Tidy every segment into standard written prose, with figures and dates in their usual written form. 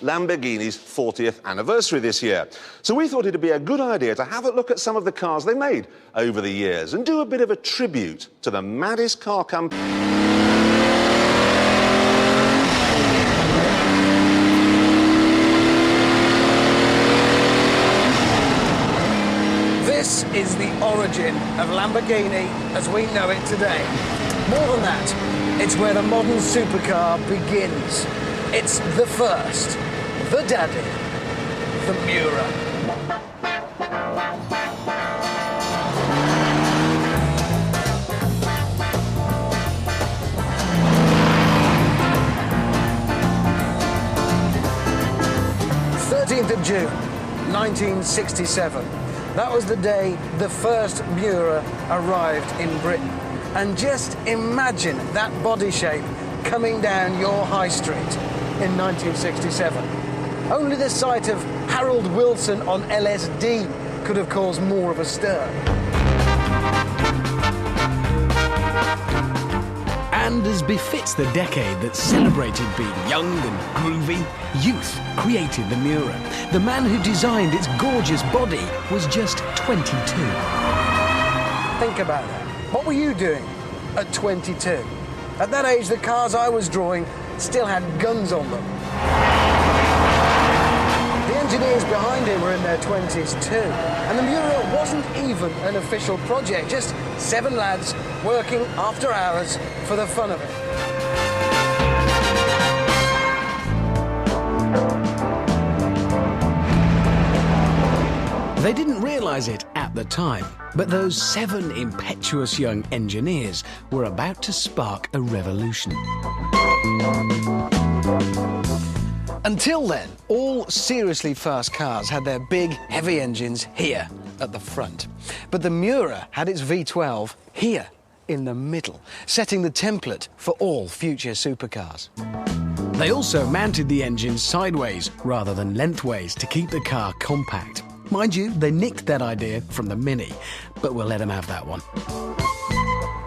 Lamborghini's 40th anniversary this year. So we thought it'd be a good idea to have a look at some of the cars they made over the years and do a bit of a tribute to the maddest car company. This is the origin of Lamborghini as we know it today. More than that, it's where the modern supercar begins. It's the first, the daddy, the Miura. June 1967. That was the day the first Miura arrived in Britain. And just imagine that body shape coming down your high street in 1967. Only the sight of Harold Wilson on LSD could have caused more of a stir. And as befits the decade that celebrated being young and groovy, youth created the Miura. The man who designed its gorgeous body was just 22. Think about that. What were you doing at 22? At that age, the cars I was drawing still had guns on them. The engineers behind him were in their 20s too. And the Miura wasn't even an official project, just 7 lads working after hours for the fun of it. They didn't realise it at the time, but those 7 impetuous young engineers were about to spark a revolution. Until then, all seriously fast cars had their big, heavy engines here at the front. But the Miura had its V12 here in the middle, setting the template for all future supercars. They also mounted the engines sideways rather than lengthways to keep the car compact. Mind you, they nicked that idea from the Mini, but we'll let them have that one.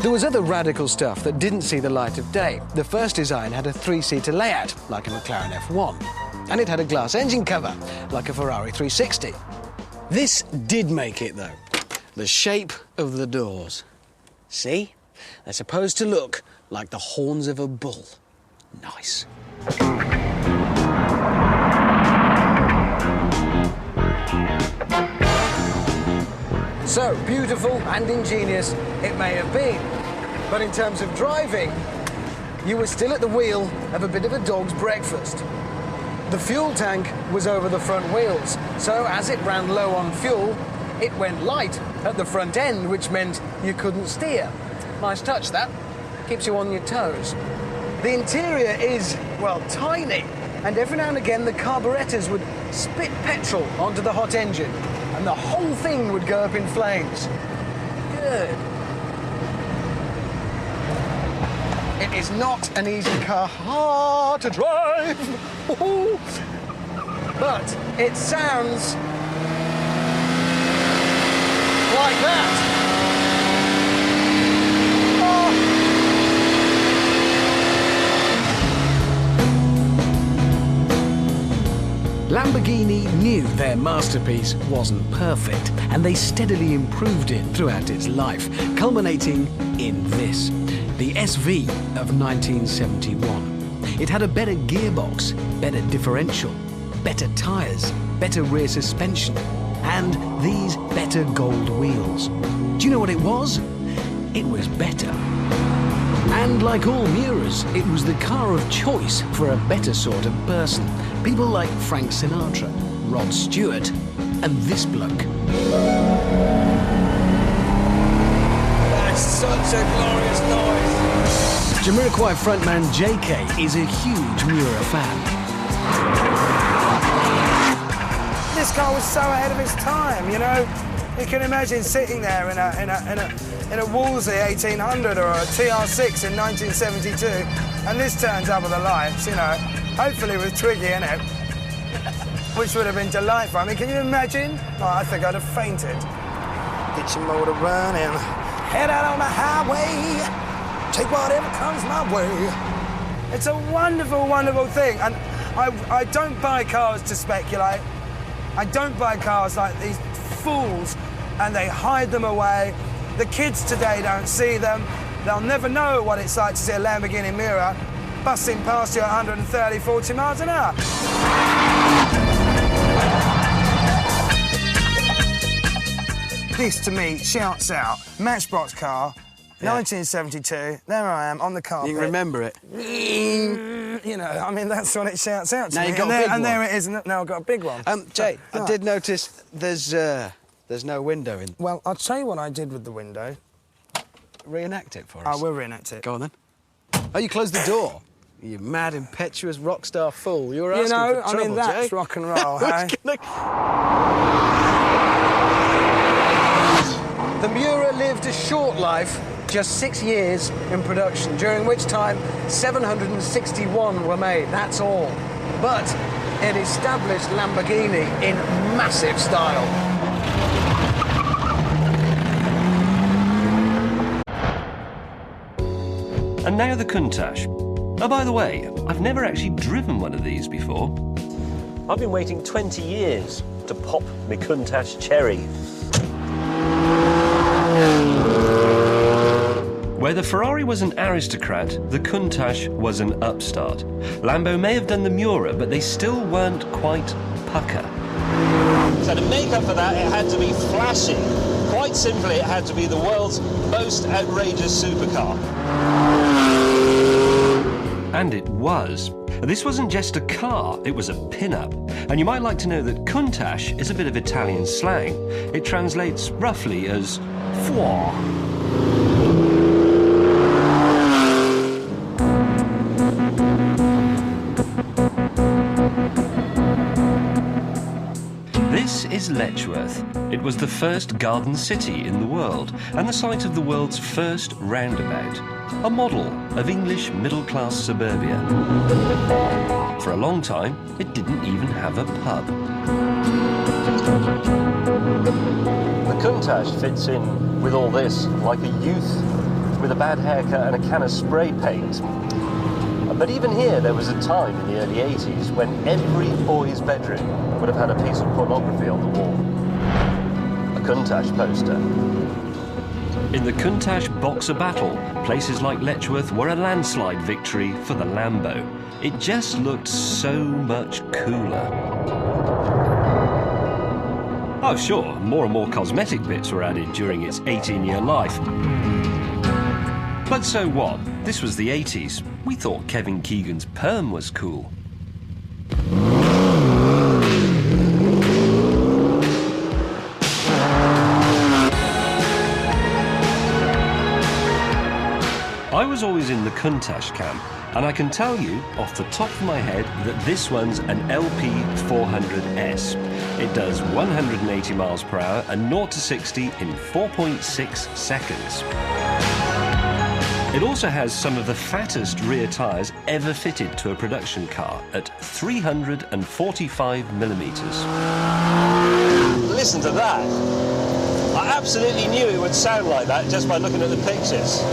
There was other radical stuff that didn't see the light of day. The first design had a 3-seater layout, like a McLaren F1. And it had a glass engine cover, like a Ferrari 360. This did make it, though. The shape of the doors. See? They're supposed to look like the horns of a bull. Nice. So, beautiful and ingenious it may have been, but in terms of driving, you were still at the wheel of a bit of a dog's breakfast. The fuel tank was over the front wheels, so as it ran low on fuel, it went light at the front end, which meant you couldn't steer. Nice touch, that. Keeps you on your toes. The interior is, well, tiny, and every now and again the carburetors would spit petrol onto the hot engine, and the whole thing would go up in flames. Good. It is not an easy car to drive, but it sounds like that. Lamborghini knew their masterpiece wasn't perfect, and they steadily improved it throughout its life, culminating in this, the SV of 1971. It had a better gearbox, better differential, better tyres, better rear suspension, and these better gold wheels. Do you know what it was? It was better. And like all Miuras, it was the car of choice for a better sort of person. People like Frank Sinatra, Rod Stewart, and this bloke. That's such a glorious noise. Jamiroquai frontman JK is a huge Miura fan. This car was so ahead of its time, you know. You can imagine sitting there in a Wolseley 1800 or a TR6 in 1972, and this turns up with the lights, you know, hopefully with Twiggy in it, which would have been delightful. I mean, can you imagine? Oh, I think I'd have fainted. Get your motor running, head out on the highway, take whatever comes my way. It's a wonderful, wonderful thing, and I don't buy cars to speculate. I don't buy cars like these fools, and they hide them away. The kids today don't see them. They'll never know what it's like to see a Lamborghini Miura busting past you at 130, 40 miles an hour. This, to me, shouts out. Matchbox car, 1972. There I am, on the carpet. You can remember it. You know, I mean, that's what it shouts out to Now me. you've got a big and there one. it is. Now I've got a big one. Jay, I Right. did notice there's no window in. Well, I'll tell you what I did with the window. Reenact it for us. I will reenact it. Go on then. Oh, you closed the door. You mad, impetuous rock star fool. You were You asking know, for I trouble, mean, that's Jay. rock and roll, hey? The Miura lived a short life, just 6 years in production, during which time 761 were made, that's all. But it established Lamborghini in massive style. And now the Countach. Oh, by the way, I've never actually driven one of these before. I've been waiting 20 years to pop my Countach cherry. Where the Ferrari was an aristocrat, the Countach was an upstart. Lambo may have done the Miura, but they still weren't quite pucker. So to make up for that, it had to be flashy. Quite simply, it had to be the world's most outrageous supercar. And it was. This wasn't just a car, it was a pin-up. And you might like to know that Countach is a bit of Italian slang. It translates roughly as foie. This is Letchworth. It was the first garden city in the world and the site of the world's first roundabout. A model of English middle-class suburbia. For a long time, it didn't even have a pub. The Countach fits in with all this like a youth with a bad haircut and a can of spray paint. But even here, there was a time in the early 80s when every boy's bedroom would have had a piece of pornography on the wall. A Countach poster. In the Countach Boxer Battle, places like Letchworth were a landslide victory for the Lambo. It just looked so much cooler. Oh sure, more and more cosmetic bits were added during its 18-year life. But so what? This was the 80s. We thought Kevin Keegan's perm was cool. I was always in the Countach camp, and I can tell you, off the top of my head, that this one's an LP400S. It does 180 miles per hour and 0 to 60 in 4.6 seconds. It also has some of the fattest rear tyres ever fitted to a production car at 345 millimetres. Listen to that. I absolutely knew it would sound like that just by looking at the pictures.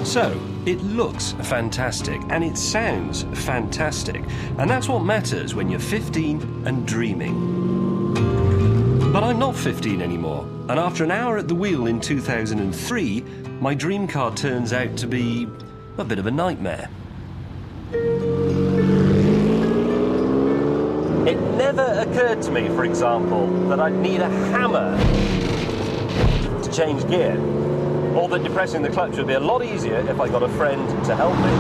So, it looks fantastic and it sounds fantastic, and that's what matters when you're 15 and dreaming. But I'm not 15 anymore, and after an hour at the wheel in 2003, my dream car turns out to be a bit of a nightmare. It never occurred to me, for example, that I'd need a hammer to change gear, or that depressing the clutch would be a lot easier if I got a friend to help me.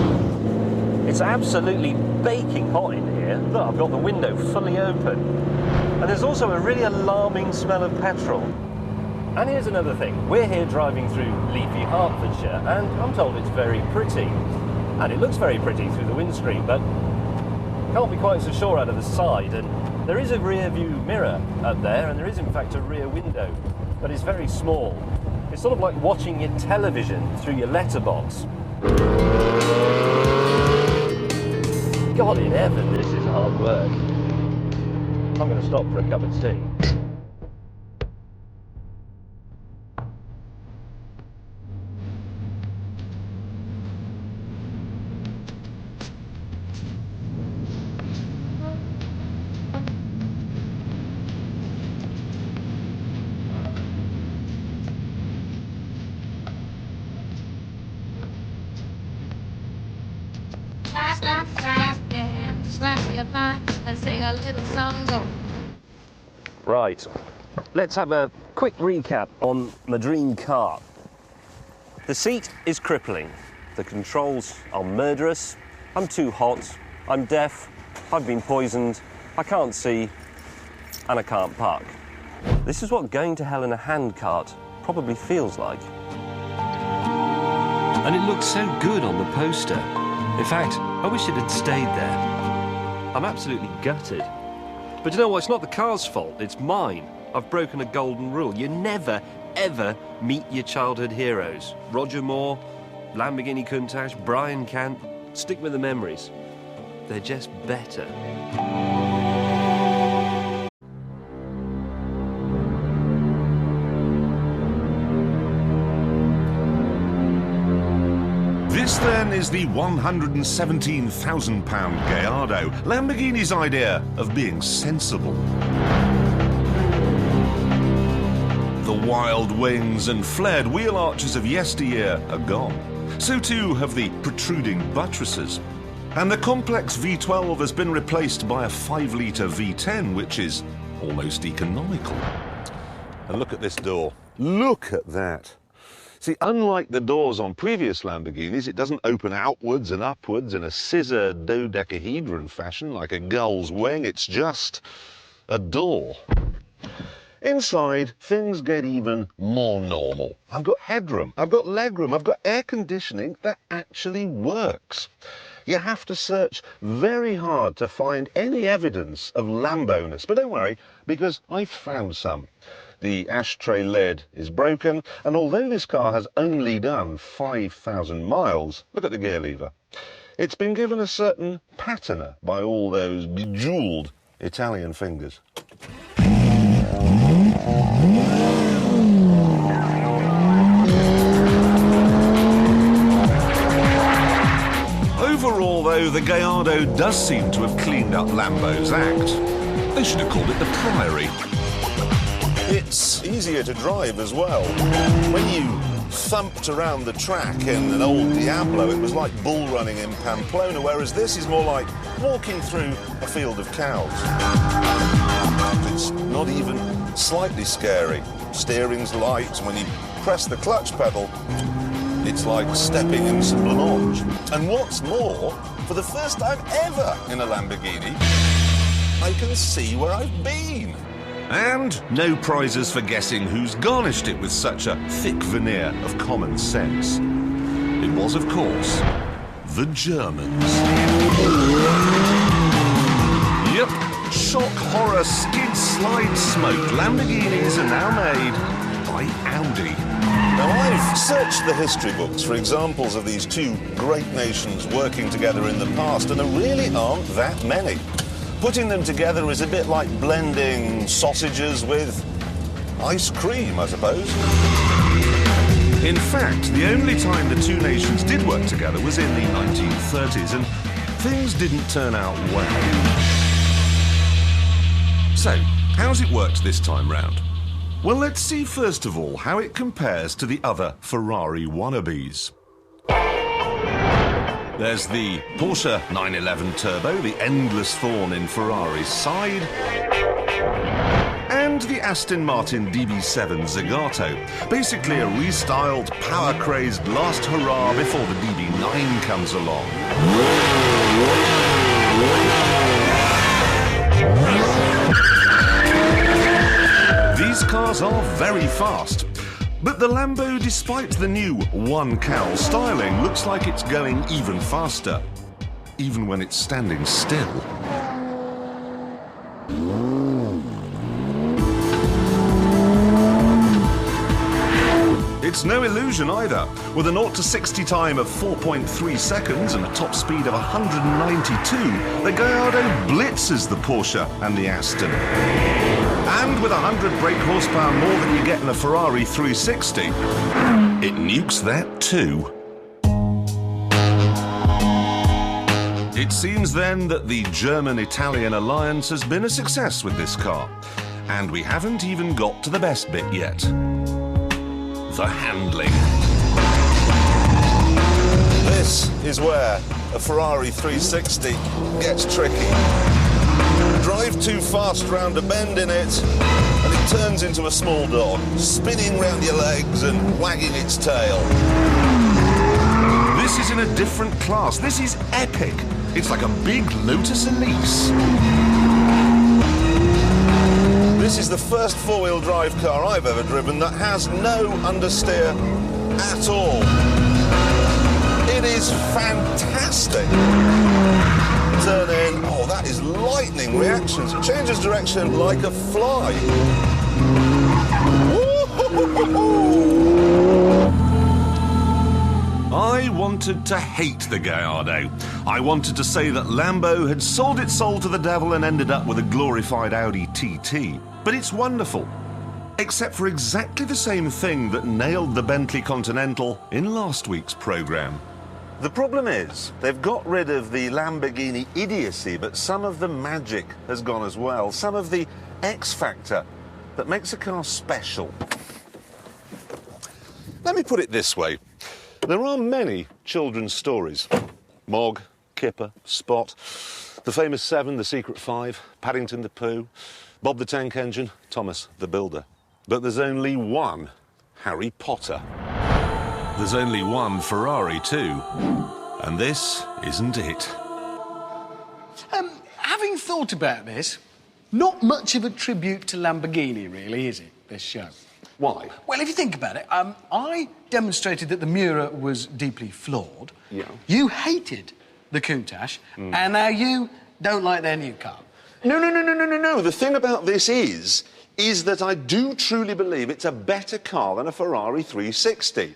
It's absolutely baking hot in here. Look, I've got the window fully open. And there's also a really alarming smell of petrol. And here's another thing. We're here driving through leafy Hertfordshire, and I'm told it's very pretty. And it looks very pretty through the windscreen, but can't be quite so sure out of the side. And there is a rear view mirror up there, and there is in fact a rear window, but it's very small. It's sort of like watching your television through your letterbox. God in heaven, this is hard work. I'm going to stop for a cup of tea. your mind and sing a little song. Go. Right, let's have a quick recap on my dream car. The seat is crippling. The controls are murderous. I'm too hot. I'm deaf. I've been poisoned. I can't see. And I can't park. This is what going to hell in a handcart probably feels like. And it looks so good on the poster. In fact, I wish it had stayed there. I'm absolutely gutted. But you know what? It's not the car's fault. It's mine. I've broken a golden rule. You never, ever meet your childhood heroes. Roger Moore, Lamborghini Countach, Brian Cant. Stick with the memories. They're just better. This then is the £117,000 Gallardo, Lamborghini's idea of being sensible. The wild wings and flared wheel arches of yesteryear are gone. So too have the protruding buttresses. And the complex V12 has been replaced by a 5-litre V10, which is almost economical. And look at this door. Look at that. See, unlike the doors on previous Lamborghinis, it doesn't open outwards and upwards in a scissor dodecahedron fashion like a gull's wing. It's just a door. Inside, things get even more normal. I've got headroom, I've got legroom, I've got air conditioning that actually works. You have to search very hard to find any evidence of Lamboness, but don't worry, because I've found some. The ashtray lid is broken, and although this car has only done 5,000 miles, look at the gear lever. It's been given a certain patina by all those bejeweled Italian fingers. Overall, though, the Gallardo does seem to have cleaned up Lambo's act. They should have called it the Priory. It's easier to drive as well. When you thumped around the track in an old Diablo, it was like bull running in Pamplona, whereas this is more like walking through a field of cows. It's not even slightly scary. Steering's light. When you press the clutch pedal, it's like stepping in some blancmange. And what's more, for the first time ever in a Lamborghini, I can see where I've been. And no prizes for guessing who's garnished it with such a thick veneer of common sense. It was, of course, the Germans. Yep, shock, horror, skid, slide, smoke. Lamborghinis are now made by Audi. Now, I've searched the history books for examples of these two great nations working together in the past, and there really aren't that many. Putting them together is a bit like blending sausages with ice cream, I suppose. In fact, the only time the two nations did work together was in the 1930s, and things didn't turn out well. So, how's it worked this time round? Well, let's see first of all how it compares to the other Ferrari wannabes. There's the Porsche 911 Turbo, the endless thorn in Ferrari's side, and the Aston Martin DB7 Zagato, basically a restyled, power-crazed last hurrah before the DB9 comes along. These cars are very fast. But the Lambo, despite the new one-cowl styling, looks like it's going even faster, even when it's standing still. It's no illusion either. With a 0 to 60 time of 4.3 seconds and a top speed of 192, the Gallardo blitzes the Porsche and the Aston. And with 100 brake horsepower more than you get in a Ferrari 360, it nukes that too. It seems then that the German-Italian alliance has been a success with this car. And we haven't even got to the best bit yet. The handling. This is where a Ferrari 360 gets tricky. Drive too fast round a bend in it, and it turns into a small dog, spinning round your legs and wagging its tail. This is in a different class. This is epic. It's like a big Lotus Elise. This is the first four-wheel drive car I've ever driven that has no understeer at all. It is fantastic. Turn in, oh, that is lightning reactions. It changes direction like a fly. I wanted to hate the Gallardo. I wanted to say that Lambo had sold its soul to the devil and ended up with a glorified Audi TT. But it's wonderful. Except for exactly the same thing that nailed the Bentley Continental in last week's programme. The problem is, they've got rid of the Lamborghini idiocy, but some of the magic has gone as well. Some of the X factor that makes a car special. Let me put it this way. There are many children's stories. Mog, Kipper, Spot, the famous Seven, the Secret Five, Paddington the Pooh, Bob the Tank Engine, Thomas the Builder. But there's only one Harry Potter. There's only one Ferrari too, and this isn't it. Having thought about this, not much of a tribute to Lamborghini, really, is it, this show? Why? Well, if you think about it, I demonstrated that the Miura was deeply flawed. Yeah. You hated the Countach, and now you don't like their new car. No. The thing about this is that I do truly believe it's a better car than a Ferrari 360.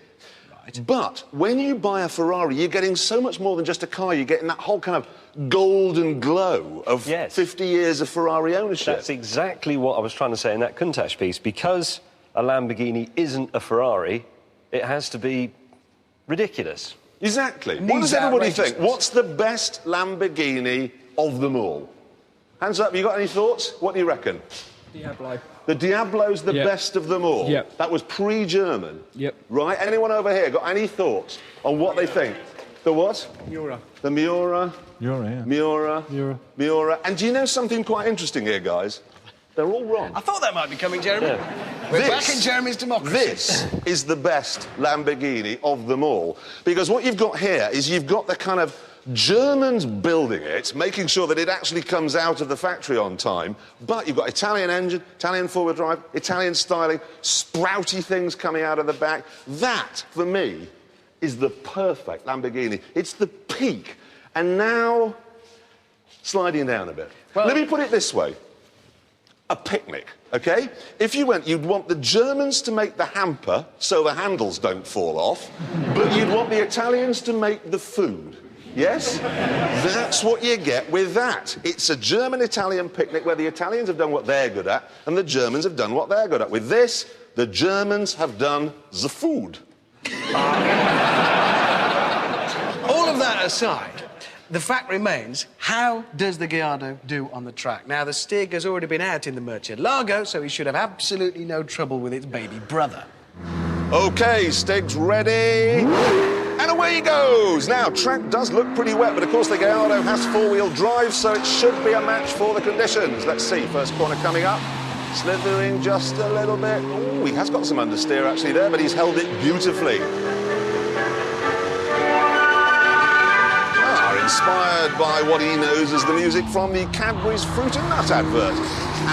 Right. But when you buy a Ferrari, you're getting so much more than just a car. You're getting that whole kind of golden glow of 50 years of Ferrari ownership. That's exactly what I was trying to say in that Countach piece. Because a Lamborghini isn't a Ferrari, it has to be ridiculous. Exactly. What does everybody think? What's the best Lamborghini of them all? Hands up, you got any thoughts? What do you reckon? Diablo. The Diablo's the best of them all? Yep. That was pre-German? Yep. Right, anyone over here got any thoughts on what they think? The what? Miura. The Miura? Miura, yeah. Miura. Miura. And do you know something quite interesting here, guys? They're all wrong. I thought that might be coming, Jeremy. Yeah. We're back in Jeremy's democracy. This is the best Lamborghini of them all. Because what you've got here is you've got the kind of Germans building it, making sure that it actually comes out of the factory on time, but you've got Italian engine, Italian four-wheel drive, Italian styling, sprouty things coming out of the back. That, for me, is the perfect Lamborghini. It's the peak. And now, sliding down a bit. Well, let me put it this way. A picnic, OK? If you went, you'd want the Germans to make the hamper so the handles don't fall off, but you'd want the Italians to make the food. Yes? That's what you get with that. It's a German-Italian picnic where the Italians have done what they're good at and the Germans have done what they're good at. With this, the Germans have done the food. All of that aside, the fact remains, how does the Gallardo do on the track? Now, the Stig has already been out in the Murcielago, so he should have absolutely no trouble with its baby brother. OK, Stig's ready. And away he goes. Now, track does look pretty wet, but of course the Gallardo has four-wheel drive, so it should be a match for the conditions. Let's see, first corner coming up. Slithering just a little bit. Oh, he has got some understeer actually there, but he's held it beautifully. Inspired by what he knows as the music from the Cadbury's Fruit and Nut advert.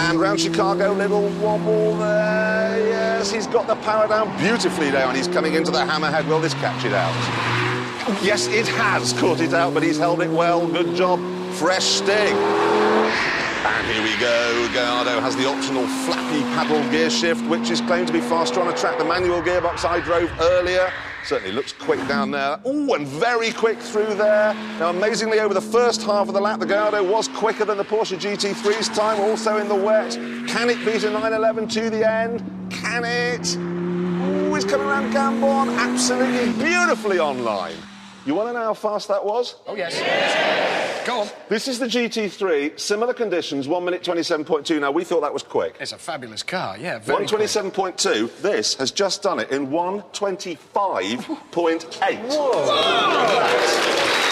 And round Chicago, little wobble there. Yes, he's got the power down beautifully now, and he's coming into the hammerhead. Will this catch it out? Yes, it has caught it out, but he's held it well. Good job. Fresh Stig. And here we go. Gallardo has the optional flappy paddle gear shift, which is claimed to be faster on a track. The manual gearbox I drove earlier certainly looks quick down there. Oh, and very quick through there. Now, amazingly, over the first half of the lap, the Gallardo was quicker than the Porsche GT3's time, also in the wet. Can it beat a 911 to the end? Can it? Oh, he's coming around Gambon, absolutely beautifully online. You want to know how fast that was? Oh, yes. Go on. This is the GT3, similar conditions, 1 minute 27.2. Now, we thought that was quick. It's a fabulous car, yeah, very 127.2. This has just done it in 125.8. Whoa!